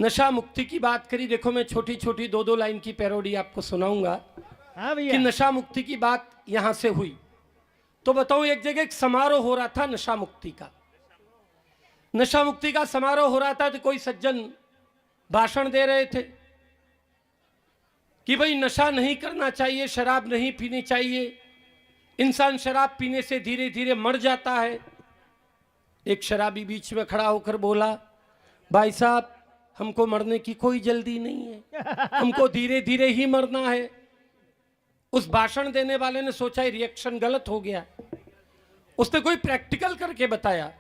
नशा मुक्ति की बात करी। देखो मैं छोटी छोटी 2-2 लाइन की पैरोडी आपको सुनाऊंगा कि नशा मुक्ति की बात यहां से हुई। तो बताऊं, एक जगह एक समारोह हो रहा था नशा मुक्ति का। नशा मुक्ति का समारोह हो रहा था तो कोई सज्जन भाषण दे रहे थे कि भाई नशा नहीं करना चाहिए, शराब नहीं पीनी चाहिए, इंसान शराब पीने से धीरे धीरे मर जाता है। एक शराबी बीच में खड़ा होकर बोला, भाई साहब हमको मरने की कोई जल्दी नहीं है, हमको धीरे धीरे ही मरना है। उस भाषण देने वाले ने सोचा रिएक्शन गलत हो गया। उसने कोई प्रैक्टिकल करके बताया।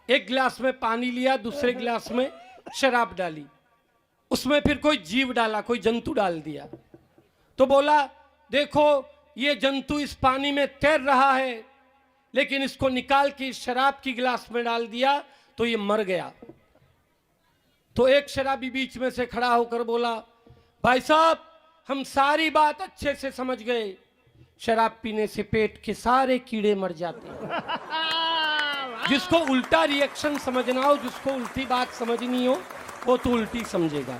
एक गिलास में पानी लिया, दूसरे गिलास में शराब डाली, उसमें फिर कोई जीव डाला, कोई जंतु डाल दिया। तो बोला देखो ये जंतु इस पानी में तैर रहा है, लेकिन इसको निकाल के इस शराब की गिलास में डाल दिया तो ये मर गया। तो एक शराबी बीच में से खड़ा होकर बोला, भाई साहब हम सारी बात अच्छे से समझ गए, शराब पीने से पेट के सारे कीड़े मर जाते हैं। जिसको उल्टा रिएक्शन समझना हो, जिसको उल्टी बात समझनी हो, वो तो उल्टी समझेगा।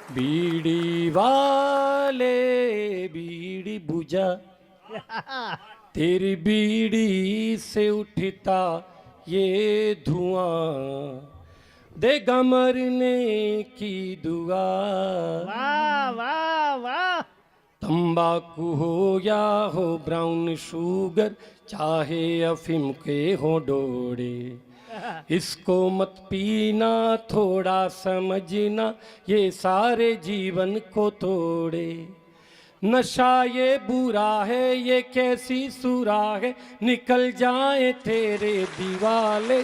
बीड़ी वाले बीड़ी बुझा, तेरी बीड़ी से उठता ये धुआं, देगा मरने की दुआ। वाह वाह वाह। तंबाकू हो या हो ब्राउन शुगर, चाहे अफीम के हो डोरे, इसको मत पीना थोड़ा समझना, ये सारे जीवन को तोड़े। नशा ये बुरा है, ये कैसी सुरा है, निकल जाए तेरे दीवाले।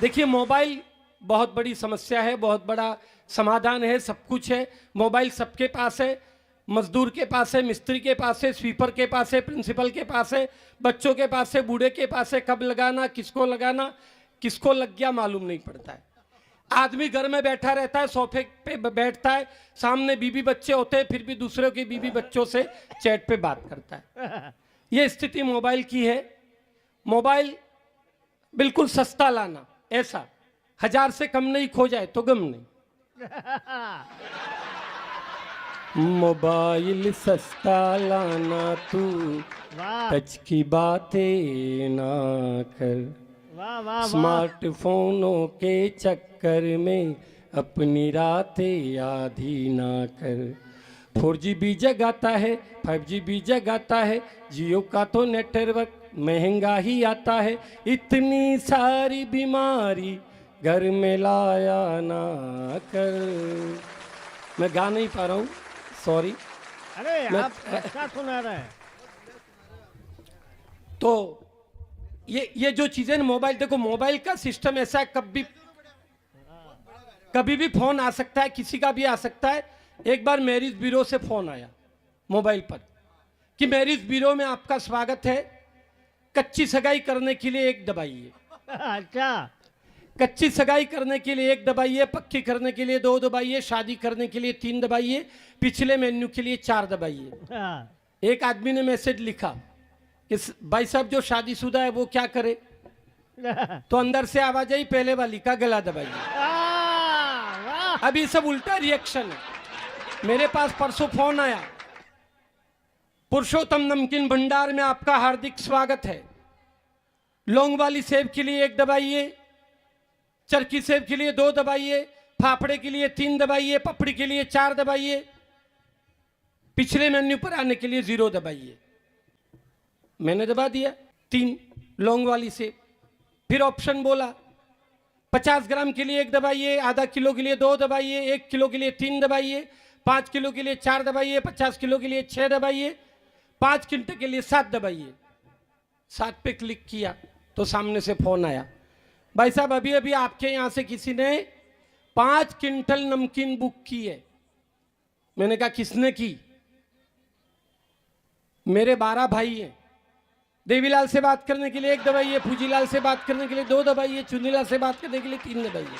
देखिए मोबाइल बहुत बड़ी समस्या है, बहुत बड़ा समाधान है, सब कुछ है। मोबाइल सबके पास है, मजदूर के पास है, मिस्त्री के पास है, स्वीपर के पास है, प्रिंसिपल के पास है, बच्चों के पास है, बूढ़े के पास है। कब लगाना, किसको लग गया मालूम नहीं पड़ता है। आदमी घर में बैठा रहता है, सोफे पे बैठता है, सामने बीबी बच्चे होते हैं, फिर भी दूसरों के बीबी बच्चों से चैट पे बात करता है। ये स्थिति मोबाइल की है। मोबाइल बिल्कुल सस्ता लाना, ऐसा 1000 से कम नहीं, खो जाए तो गम नहीं। मोबाइल सस्ता लाना तू, टच की बातें ना कर, स्मार्टफोनों के चक्कर में अपनी रातें आधी ना कर। 4G भी जगाता है, 5G भी जगाता है, जियो का तो नेटवर्क महंगा ही आता है। इतनी सारी बीमारी घर में लाया ना कर। मैं गा नहीं पा रहा हूँ, सॉरी। अरे आप अच्छा सुना रहे हैं। तो ये जो चीजें मोबाइल, देखो मोबाइल का सिस्टम ऐसा है, कभी भी फोन आ सकता है, किसी का भी आ सकता है। एक बार मैरिज ब्यूरो से फोन आया मोबाइल पर कि मैरिज ब्यूरो में आपका स्वागत है, कच्ची सगाई करने के लिए 1 दबाइए। अच्छा, कच्ची सगाई करने के लिए 1 दबाइए, पक्की करने के लिए 2 दबाइए, शादी करने के लिए 3 दबाइए, पिछले मेन्यू के लिए 4 दबाइए। एक आदमी ने मैसेज लिखा कि भाई साहब जो शादीशुदा है वो क्या करे, तो अंदर से आवाज आई, पहले वाली का गला दबाइए। अभी सब उल्टा रिएक्शन है। मेरे पास परसों फोन आया, पुरुषोत्तम नमकीन भंडार में आपका हार्दिक स्वागत है, लौंग वाली सेब के लिए 1 दबाइए, चरखी सेब के लिए 2 दबाइए, फाफड़े के लिए 3 दबाइए, पपड़ी के लिए 4 दबाइए, पिछले मेन्यू पर आने के लिए 0 दबाइए। मैंने दबा दिया 3 लौंग वाली सेब। फिर ऑप्शन बोला 50 ग्राम के लिए 1 दबाइए, आधा किलो के लिए 2 दबाइए, 1 किलो के लिए 3 दबाइए, 5 किलो के लिए 4 दबाइए, 50 किलो के लिए 6 दबाइए, 5 क्विंटल के लिए 7 दबाइए। 7 पे क्लिक किया तो सामने से फोन आया, भाई साहब अभी अभी आपके यहां से किसी ने 5 क्विंटल नमकीन बुक की है। मैंने कहा किसने की? मेरे 12 भाई हैं। देवीलाल से बात करने के लिए 1 दबाइए, फूजीलाल से बात करने के लिए 2 दबाइए, चुनीलाल से बात करने के लिए 3 दबाइए।